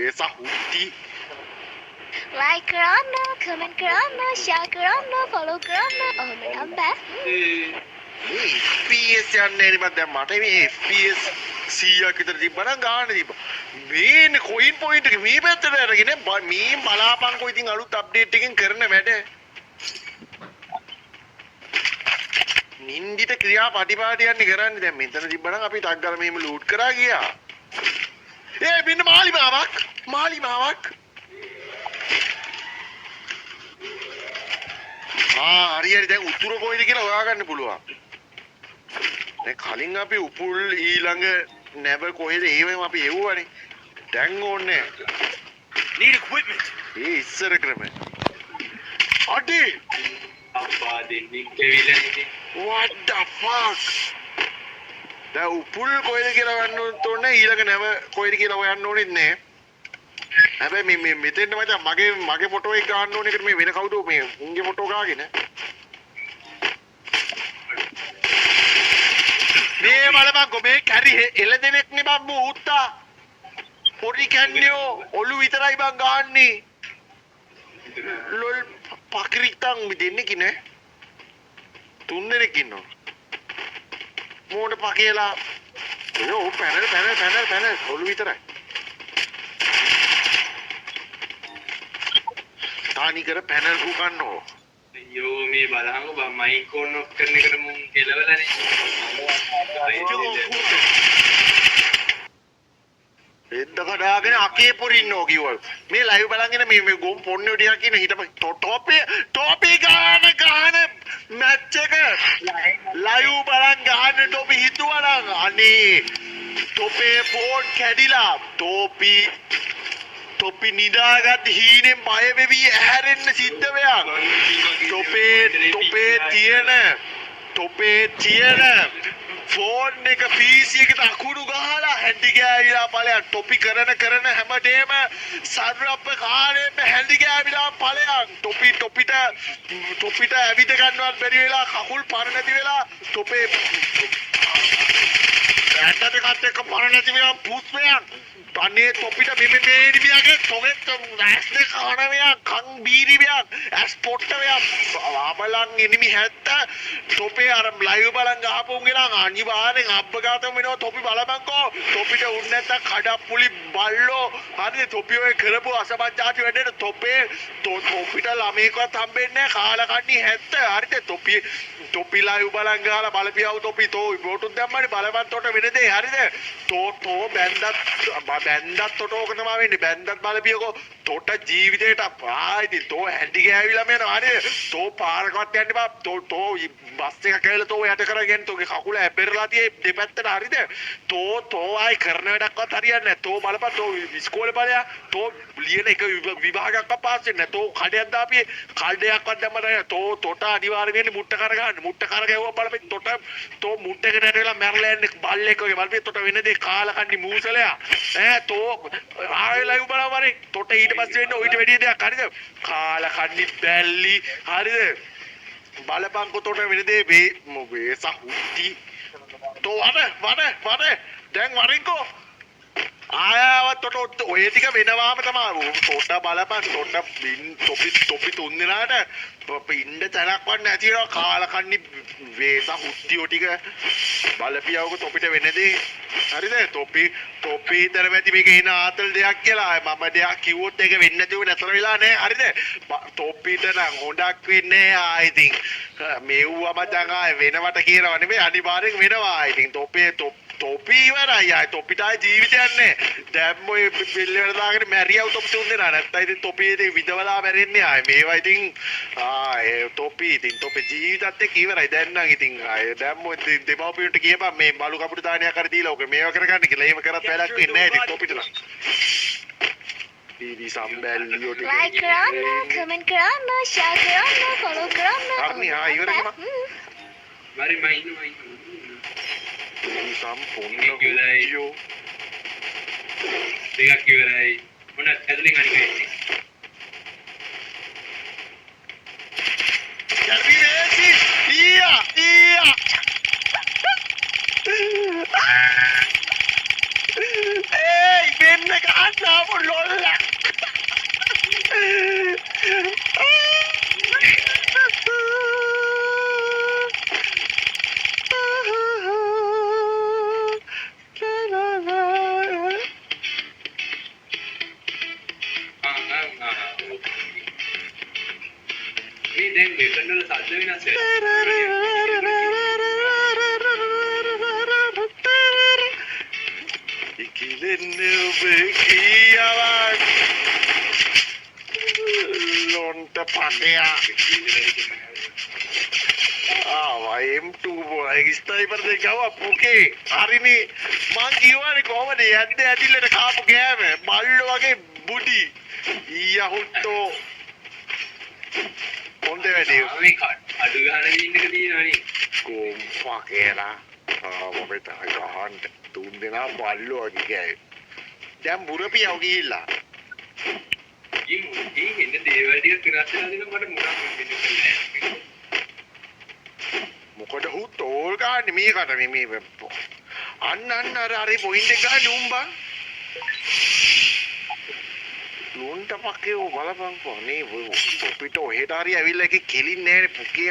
වේසා හුටි like කරන්න, comment කරන්න, share කරන්න, follow කරන්න. ඔහොම නම් බෑ. මේ FPS යන්නේ නේ මම දැන් මට මේ FPS 100ක් විතර තිබ්බනම් ගාන තිබ්බා. මේ කොයින් පොයින්ට් එක මේ පැත්තට අරගෙන මේ බලාපන්කෝ ඉතින් අලුත් අප්ඩේට් එකකින් කරන වැඩ. නින්දිත ක්‍රියා පටිපාටියන්නේ කරන්නේ දැන් මෙතන තිබ්බනම් අපි ටක් ගාලා මෙහෙම ලූට් කරා ගියා. මෙන්න මාලිමාවක්. හරි දැන් උතුර කොයිද කියලා හොයාගන්න පුළුවන්. දැන් කලින් අපි උපුල් ඊළඟ නැව කොහෙද ඒවෙම අපි එව්වනේ. දැන් ඕනේ need equipment. ඉස්සර ක්‍රම. අඩේ අප්පා දෙන්නේ කෙවිලා ඉතින්. what the fuck? දැන් උපුල් කොහෙද කියලා ගන්න ඕනේ ඊළඟ නැව කොහෙද කියලා හොයන්න ඕනෙත් නෑ. හැබැයි මේ මෙතෙන්ද මචං මගේ ෆොටෝ එක ගන්න ඕනේ එකට මේ වෙන කවුද මේ උන්ගේ ෆොටෝ ගාගෙන මේ බලපන්කෝ මේ කැරි එළදෙනෙක් නේ බම් මුත්තා පොඩි කැන්නියෝ ඔලු විතරයි බං ගහන්නේ ලොල් පක්‍රික්තන් දෙන්නේ කිනේ තුන් දෙනෙක් ඉන්නවා මෝඩ පකේලා ඔය පැනල් ඔලු විතරයි තානි කර පැනල් උගන්නෝ අයියෝ මේ බලහංග බා මයික් ඔන් ඔෆ් කරන එකට මුන් කෙලවලානේ එද්ද කඩාගෙන අකේ පුරින්නෝ කිව්වල් මේ ලයිව් බලන්ගෙන මේ ගොම් පොන්නේ ටිකක් ඉන්න හිටපන් ටොපි ගාන මැච් එක ලයිව් බලන් ගහන්න ටොපි හිතුවනම් අනේ ටොපේ ෆෝන් කැඩිලා තොපි නිදාගත් හීනෙන් බය වෙවි ඇහැරෙන්න සිද්ධ වෙයක්. තොපේ තියෙන ෆෝන් එක PC එකට අකුණු ගහලා හැන්ඩි ගෑවිලා ඵලයන් ටොපි කරන හැමදේම සර්වප්ප කාර්යයෙන්ම හැන්ඩි ගෑවිලා ඵලයන් ටොපිට ඇවිද ගන්නවත් බැරි වෙලා කකුල් පර නැති වෙලා ටොපේ ඇටට එක්ක පර නැති වෙලා පුස්මයන් අනේ තොපිට මෙමෙ මේනි මියාගේ තොගෙත් ඇස්නේ කන මෙයා කන් බීරි මෙයා ඇස් පොට්ට මෙයා ආබලන් එනිමි 70 තොපේ අර ලයිව් බලන් ගහපුන් ගෙනා අනිවාර්යෙන් අබ්බගාතම වෙනවා තොපි බලපන්කෝ තොපිට උන් නැත්තම් කඩප්පුලි බල්ලෝ හරිද තොපි ඔය කරපු අසබච්චාටි වැඩේට තොපිට ළමේකවත් හම්බෙන්නේ නැහැ කාලා කන්නේ 70 හරිද තොපි ලයිව් බලන් ගහලා බලපියව තොපි තෝ ෆොටෝ දැම්මනේ බලපන් තොට වෙන දේ හරිද තෝ බැන්දත් තොට ඕක තමයි වෙන්නේ බැන්දත් බලපියකෝ තොට ජීවිතේට ආයිති තෝ හැන්ඩි ගෑවිලා මෙනවා හරිද තෝ පාරකවත් යන්න බා තෝ බස් එක කැවිලා තෝ යට කරගෙන තෝගේ කකුල ඇබ්බෙරලා තියේ දෙපැත්තට හරිද තෝ ආයි කරන වැඩක්වත් හරියන්නේ නැහැ තෝ බලපන් තෝ ඉස්කෝලේ බලයා තෝ ලියන එක විභාගයක් පාස් වෙන්නේ නැහැ තෝ කඩයක් දාපියේ කඩයක්වත් දැම්මම නැහැ තොට අනිවාර්යයෙන් මුට්ට කරගන්න මුට්ට කරගැවුවා බලපන් තෝ මුට්ටකට ඇටලා මැරලා යන්නේ බල්ලෙක් වගේ බලපන් තොට වෙන දේ කාලා කන්නේ මූසලයා තෝ ආයෙ ලයිව් බලවරේ තොට ඊට පස්සේ වෙන්නේ ඔයිට වැඩි දෙයක් හරිද කාලා කන්නේ බැල්ලි හරිද බලපංකෝ තොට වෙන දේ වේසා හුටි තෝ වඩ දැන් වරින්කෝ ආයවත් තොට ඔය ටික වෙනවාම තමයි තොට බලපන් තොපි තුන් දෙනාට ඉන්න තැනක්වත් නැතිනවා කාලා කන්නේ වේසා හුට්ටියෝ ටික බලපියවක තොපිට වෙන දේ හරිද තොපි ඊතර මැති මේක එන ආතල් දෙයක් කියලා මම දෙයක් කිව්වොත් ඒක වෙන්නේ නැතුව නතර වෙලා නැහැ හරිද තොපිට නම් හොඩක් වෙන්නේ ආයි ඉතින් මෙව්වා මචං ආයි වෙනවට කියනවා නෙමෙයි අනිවාර්යෙන් වෙනවා ආයි ඉතින් තොපි ඉවරයි ආයි තොපිට ආයි ජීවිතයක් නැහැ දැන් මොයි පිල්ලෙවල දාගෙන මැරියව තොපි තුන් දෙනා නැත්නම් ඉතින් තොපි ඉතින් විදවලා මැරෙන්නේ ආයි මේවා ඉතින් ඒ තොපි ජීවිතත් එක්ක ඉවරයි දැන් නම් ඉතින් ආයි දැන් මොයි දෙමව්පියන්ට කියපන් මේ බලු කපුට දානයක් හරි දීලා ඔක මේවා කරගන්න කියලා එහෙම කරත් වැඩක් වෙන්නේ නැහැ ඉතින් තොපිට නම් දීදී සම්බැල්ලියෝ ටික like කරන්න, comment කරන්න, share කරන්න, follow කරන්න. හරි ඉවරයි මම හරි මම ඉන්නවා සම්පූර්ණ දෙකක් ඉවරයි මොන ඇතුලින් අනික එන්නේ කැපිවේසි ඊයා ඒයි වෙන්න ගන්නවා ලොල්ල දැන් වෙපන් වල සද්ද වෙනස් වෙනවා. ඉකිලෙන්න ඔබ කියවන් ලොන්ට පටයා M2 boy ස්නයිපර් දෙක ගාව පුකේ හරිනේ මං කියවනේ කොහමද යද්ද ඇදිල්ලට කාපු ගෑම බල්ලෝ වගේ බුඩි ඊයා හුට්ටෝ හොඳ වැඩේ මේ අඩු ගන්න දින්න එක තියෙනවනේ. කොම්පා කියලා මම ගහන්න තුන් දෙනා බල්ලෝ වගේ දැන් බුරපියව ගිහිල්ලා ඉතින් ඉන්නේ දේවල් ටික වෙනස් වෙලා දෙනවා මට මොනවද වෙන්නේ මොකද හු තෝල් ගන්න මේකට මේ අන්න අර පොයින්ට් එක ගන්න උඹා ලොන්ට පක්කේ බලපංකෝ නේ ඔය පිට ඔහෙට හරි ඇවිල්ලා එකේ කෙලින්නේ නැහැ නේ පුකේ